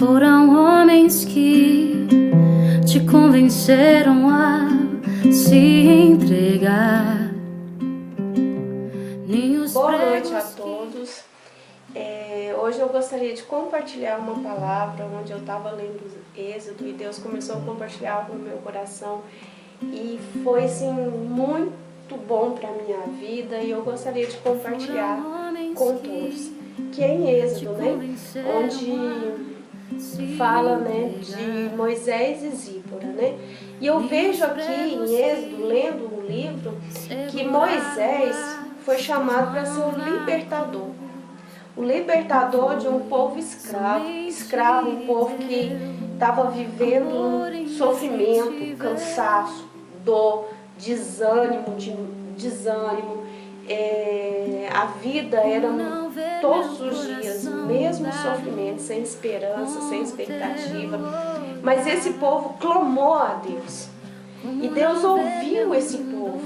Foram homens que te convenceram a se entregar. Boa noite a todos. Hoje eu gostaria de compartilhar uma palavra onde eu estava lendo Êxodo e Deus começou a compartilhar algo no meu coração e foi assim, muito bom para a minha vida e eu gostaria de compartilhar com todos. Que é em Êxodo, né? Onde fala, né, de Moisés e Zípora, né? E eu vejo aqui em Êxodo, lendo o livro, que Moisés foi chamado para ser o libertador de um povo escravo, um povo que estava vivendo um sofrimento, cansaço, dor, desânimo. A vida era todos os dias o mesmo sofrimento, sem esperança, sem expectativa. Mas esse povo clamou a Deus e Deus ouviu esse povo.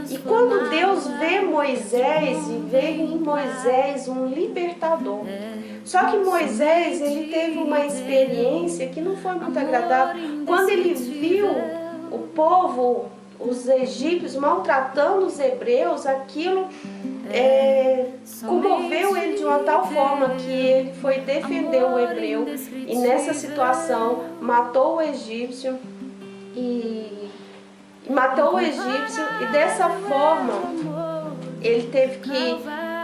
E quando Deus vê Moisés e vê em Moisés um libertador, só que Moisés ele teve uma experiência que não foi muito agradável. Quando ele viu o povo, os egípcios maltratando os hebreus, aquilo comoveu ele de uma tal forma que ele foi defender o hebreu e nessa situação matou o egípcio e dessa forma ele teve que,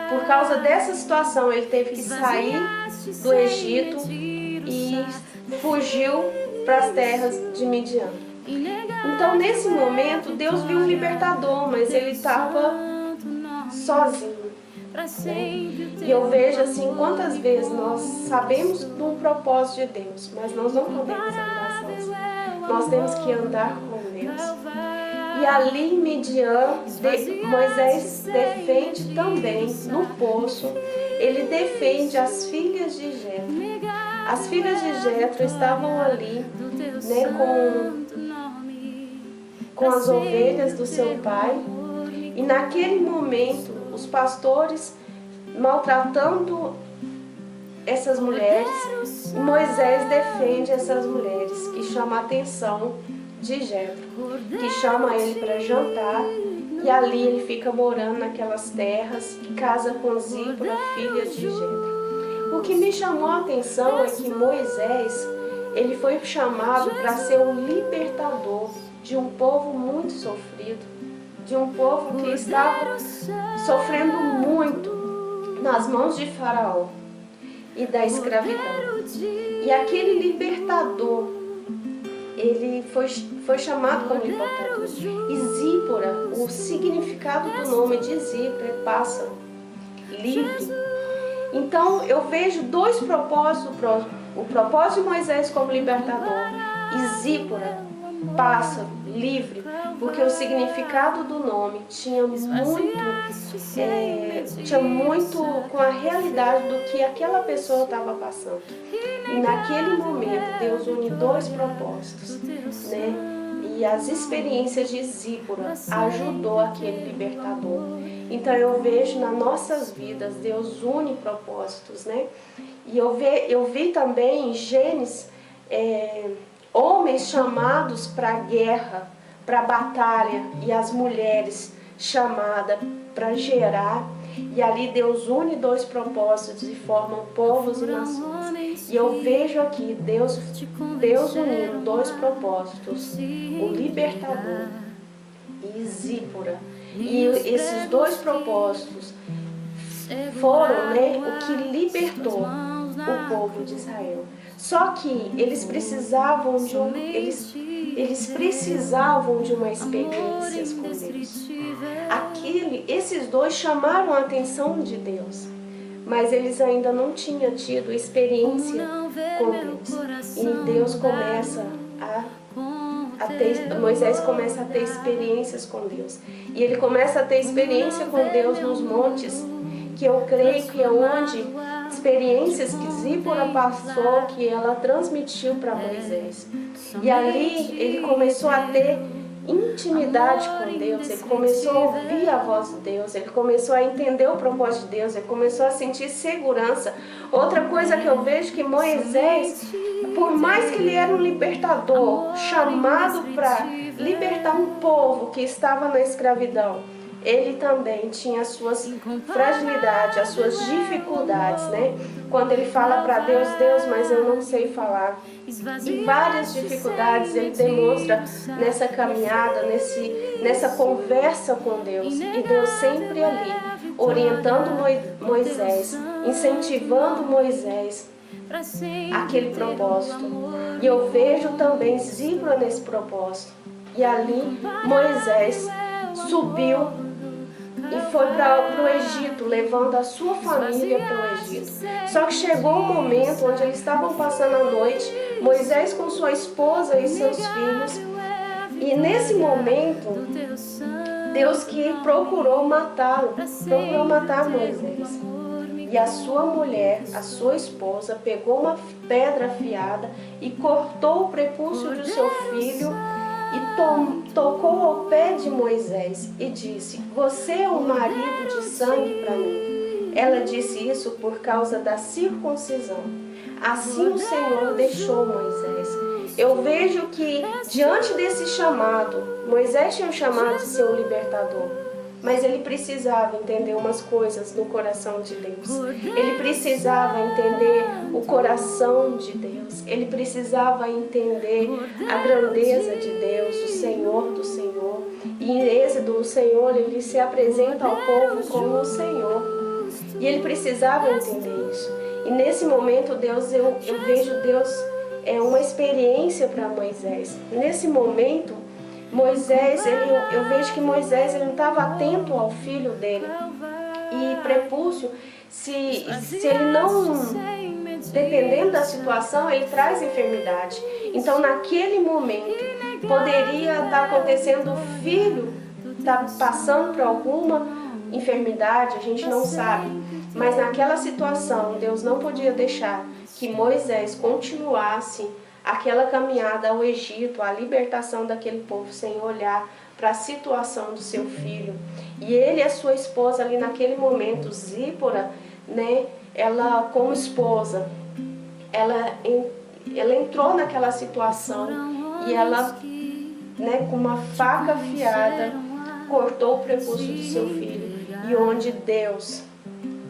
por causa dessa situação, ele teve que sair do Egito e fugiu para as terras de Midian. Então nesse momento Deus viu um libertador, mas ele estava sozinho, né? E eu vejo assim, quantas vezes nós sabemos do propósito de Deus, mas nós não podemos andar sozinhos. Nós temos que andar com Deus. E ali em Midian, Moisés defende também, no poço, ele defende as filhas de Jetro. As filhas de Jetro estavam ali, né, com as ovelhas do seu pai. E naquele momento, os pastores maltratando essas mulheres, e Moisés defende essas mulheres, que chama a atenção de Jetro, que chama ele para jantar, e ali ele fica morando naquelas terras e casa com Zípora, filha de Jetro. O que me chamou a atenção é que Moisés, ele foi chamado para ser um libertador de um povo muito sofrido, de um povo que estava sofrendo muito nas mãos de Faraó e da escravidão. E aquele libertador, ele foi chamado como libertador. E Zípora, o significado do nome de Zípora é pássaro, livre. Então eu vejo dois propósitos, o propósito de Moisés como libertador e Zípora, pássaro, livre, porque o significado do nome tinha muito com a realidade do que aquela pessoa estava passando. E naquele momento Deus une dois propósitos, né? E as experiências de Zípora ajudou aquele libertador. Então eu vejo nas nossas vidas Deus une propósitos, né? E eu vi também em Gênesis homens chamados para a guerra, para a batalha, e as mulheres chamadas para gerar. E ali Deus une dois propósitos e formam povos e nações. E eu vejo aqui Deus unindo dois propósitos, o libertador e Zípora. E esses dois propósitos foram, né, o que libertou o povo de Israel. Só que eles precisavam de uma experiência com Deus. Esses dois chamaram a atenção de Deus, mas eles ainda não tinham tido experiência com Deus. E Deus começa Moisés começa a ter experiências com Deus. E ele começa a ter experiência com Deus nos montes, que eu creio que é onde experiências que Zípora passou, que ela transmitiu para Moisés. E ali ele começou a ter intimidade com Deus, ele começou a ouvir a voz de Deus, ele começou a entender o propósito de Deus, ele começou a sentir segurança. Outra coisa que eu vejo que Moisés, por mais que ele era um libertador, chamado para libertar um povo que estava na escravidão, ele também tinha as suas fragilidades, as suas dificuldades, né? Quando ele fala para Deus, Deus, mas eu não sei falar. E várias dificuldades ele demonstra nessa caminhada, nessa conversa com Deus. E Deus sempre ali, orientando Moisés, incentivando Moisés aquele propósito. E eu vejo também Zípora nesse propósito. E ali Moisés subiu e foi para o Egito, levando a sua família para o Egito. Só que chegou um momento onde eles estavam passando a noite, Moisés com sua esposa e seus filhos. E nesse momento, Deus que procurou matá-lo, procurou matar Moisés. E a sua mulher, a sua esposa, pegou uma pedra afiada e cortou o prepúcio do seu filho e tocou ao pé de Moisés e disse: você é um marido de sangue para mim. Ela disse isso por causa da circuncisão. Assim o Senhor deixou Moisés. Eu vejo que diante desse chamado, Moisés tinha um chamado de ser um libertador, mas ele precisava entender umas coisas no coração de Deus. Ele precisava entender o coração de Deus. Ele precisava entender a grandeza de Deus, o Senhor do Senhor. E em Êxodo, o Senhor, ele se apresenta ao povo como o Senhor. E ele precisava entender isso. E nesse momento, Deus, eu vejo Deus uma experiência para Moisés. Nesse momento, Moisés, eu vejo que Moisés ele não estava atento ao filho dele. E prepúcio, se ele não, dependendo da situação, ele traz enfermidade. Então, naquele momento, poderia estar acontecendo o filho estar passando por alguma enfermidade, a gente não sabe. Mas naquela situação, Deus não podia deixar que Moisés continuasse aquela caminhada ao Egito, a libertação daquele povo, sem olhar para a situação do seu filho. E ele e a sua esposa ali naquele momento, Zípora, né, ela como esposa, ela entrou naquela situação e ela, né, com uma faca afiada, cortou o prepúcio do seu filho. E onde Deus,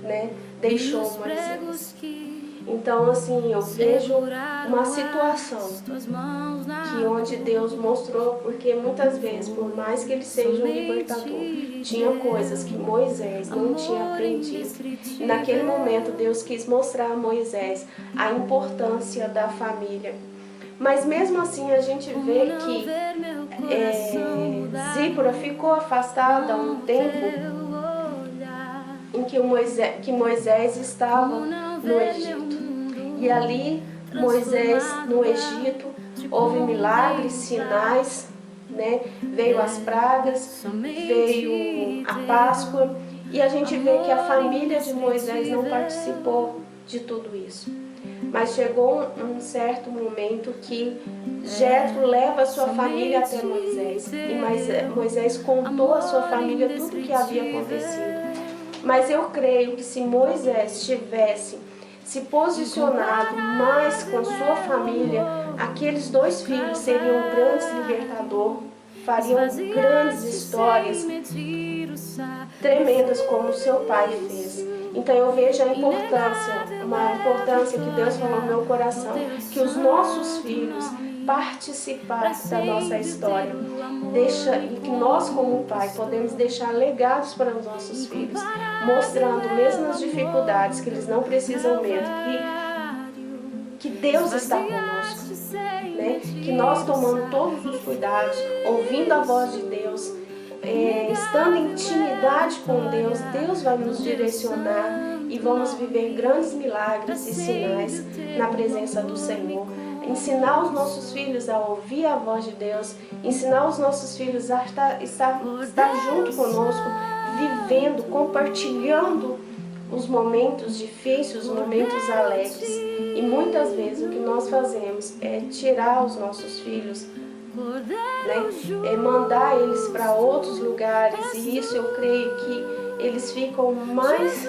né, deixou Moisés. Então, assim, eu vejo uma situação que onde Deus mostrou, porque muitas vezes, por mais que ele seja um libertador, tinha coisas que Moisés não tinha aprendido. E naquele momento, Deus quis mostrar a Moisés a importância da família. Mas mesmo assim, a gente vê que Zípora ficou afastada um tempo em que Moisés estava no Egito. E ali, Moisés no Egito, houve milagres, sinais, né? Veio as pragas, veio a Páscoa, e a gente vê que a família de Moisés não participou de tudo isso. Mas chegou um certo momento que Jetro leva a sua família até Moisés, e Moisés contou à sua família tudo o que havia acontecido. Mas eu creio que se Moisés tivesse se posicionado mais com sua família, aqueles dois filhos seriam grandes libertadores, fariam grandes histórias tremendas como seu pai fez. Então eu vejo uma importância que Deus falou no meu coração, que os nossos filhos participassem da nossa história, e que nós como pai podemos deixar legados para os nossos filhos, mostrando mesmo as dificuldades, que eles não precisam medo, que Deus está conosco, né? Que nós tomando todos os cuidados, ouvindo a voz de Deus, estando em intimidade com Deus, Deus vai nos direcionar e vamos viver grandes milagres e sinais na presença do Senhor. Ensinar os nossos filhos a ouvir a voz de Deus, ensinar os nossos filhos a estar junto conosco, vivendo, compartilhando os momentos difíceis, os momentos alegres. E muitas vezes o que nós fazemos é tirar os nossos filhos né? Mandar eles para outros lugares, e isso eu creio que eles ficam mais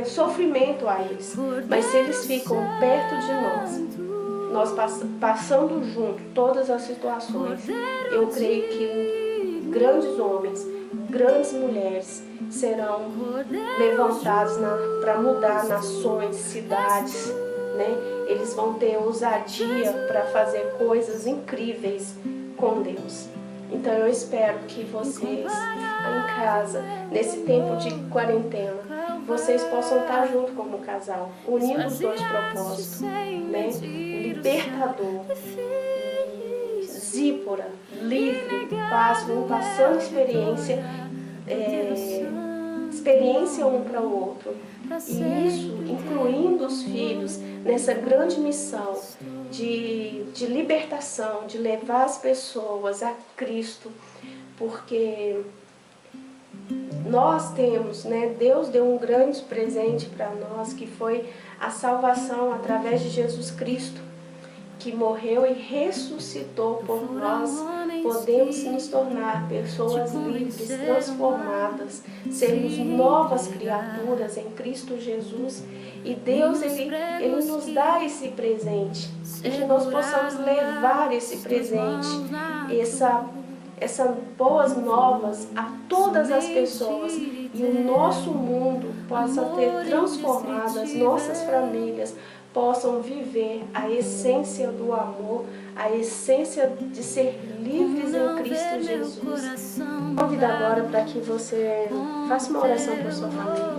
sofrimento a eles. Mas se eles ficam perto de nós passando junto todas as situações, eu creio que grandes homens, grandes mulheres serão levantados para mudar nações, cidades, né? Eles vão ter ousadia para fazer coisas incríveis com Deus. Então eu espero que vocês em casa, nesse tempo de quarentena, vocês possam estar junto como casal, unindo os dois propósitos, né? O libertador, Zípora, livre, paz, vão passando experiência um para o outro. E isso incluindo os filhos nessa grande missão de libertação, de levar as pessoas a Cristo, porque nós temos, né? Deus deu um grande presente para nós, que foi a salvação através de Jesus Cristo, que morreu e ressuscitou por nós. Podemos nos tornar pessoas livres, transformadas, sermos novas criaturas em Cristo Jesus. E Deus, Ele nos dá esse presente, e que nós possamos levar esse presente, essas boas novas a todas as pessoas, e o nosso mundo possa ter transformado, as nossas famílias possam viver a essência do amor, a essência de ser livres em Cristo Jesus. Convido agora para que você faça uma oração para sua família,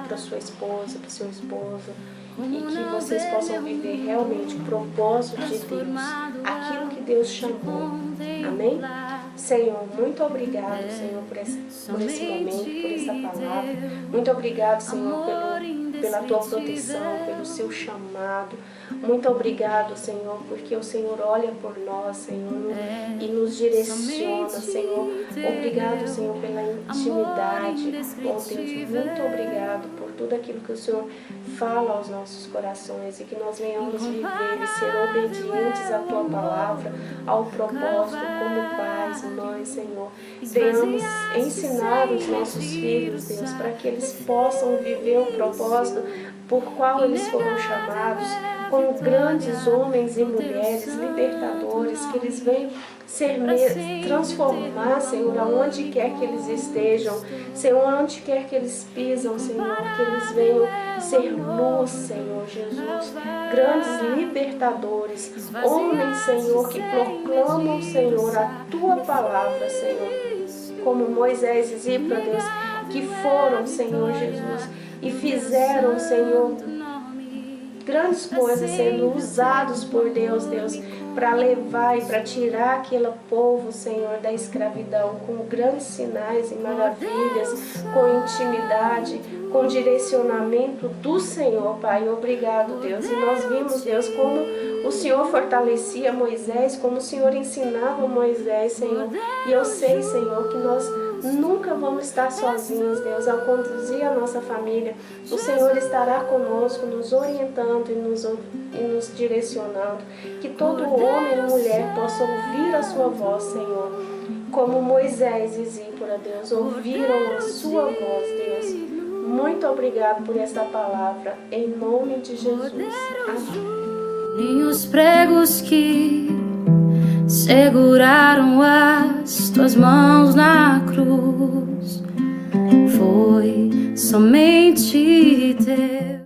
para sua esposa, para seu esposo, e que vocês possam viver realmente o propósito de Deus, aquilo que Deus chamou. Amém? Senhor, muito obrigado, Senhor, por esse momento, por essa palavra. Muito obrigado, Senhor, pela tua proteção, pelo seu chamado. Muito obrigado, Senhor, porque o Senhor olha por nós, Senhor, e nos direciona, Senhor. Obrigado, Senhor, pela intimidade. Oh, Deus, muito obrigado por tudo aquilo que o Senhor fala aos nossos corações, e que nós venhamos viver e ser obedientes à tua palavra, ao propósito, como pais, mães, Senhor. Venhamos ensinar os nossos filhos, Deus, para que eles possam viver o propósito por qual eles foram chamados, como grandes homens e mulheres libertadores, que eles venham transformar, Senhor, aonde quer que eles estejam, Senhor, onde quer que eles pisam, Senhor, que eles venham ser luz, Senhor Jesus, grandes libertadores, homens, Senhor, que proclamam, Senhor, a tua palavra, Senhor, como Moisés e Zípora, Deus, que foram, Senhor Jesus, e fizeram, Senhor, grandes coisas, sendo usados por Deus, para levar e para tirar aquele povo, Senhor, da escravidão, com grandes sinais e maravilhas, com intimidade, com direcionamento do Senhor, Pai. Obrigado, Deus. E nós vimos, Deus, como o Senhor fortalecia Moisés, como o Senhor ensinava Moisés, Senhor. E eu sei, Senhor, que nós nunca vamos estar sozinhos, Deus. Ao conduzir a nossa família, o Senhor estará conosco, nos orientando e nos direcionando. Que todo homem e mulher possa ouvir a sua voz, Senhor, como Moisés e Zípora, Deus, ouviram a sua voz, Deus. Muito obrigado por esta palavra, em nome de Jesus. Amém. Nem os pregos que seguraram as tuas mãos na cruz, foi somente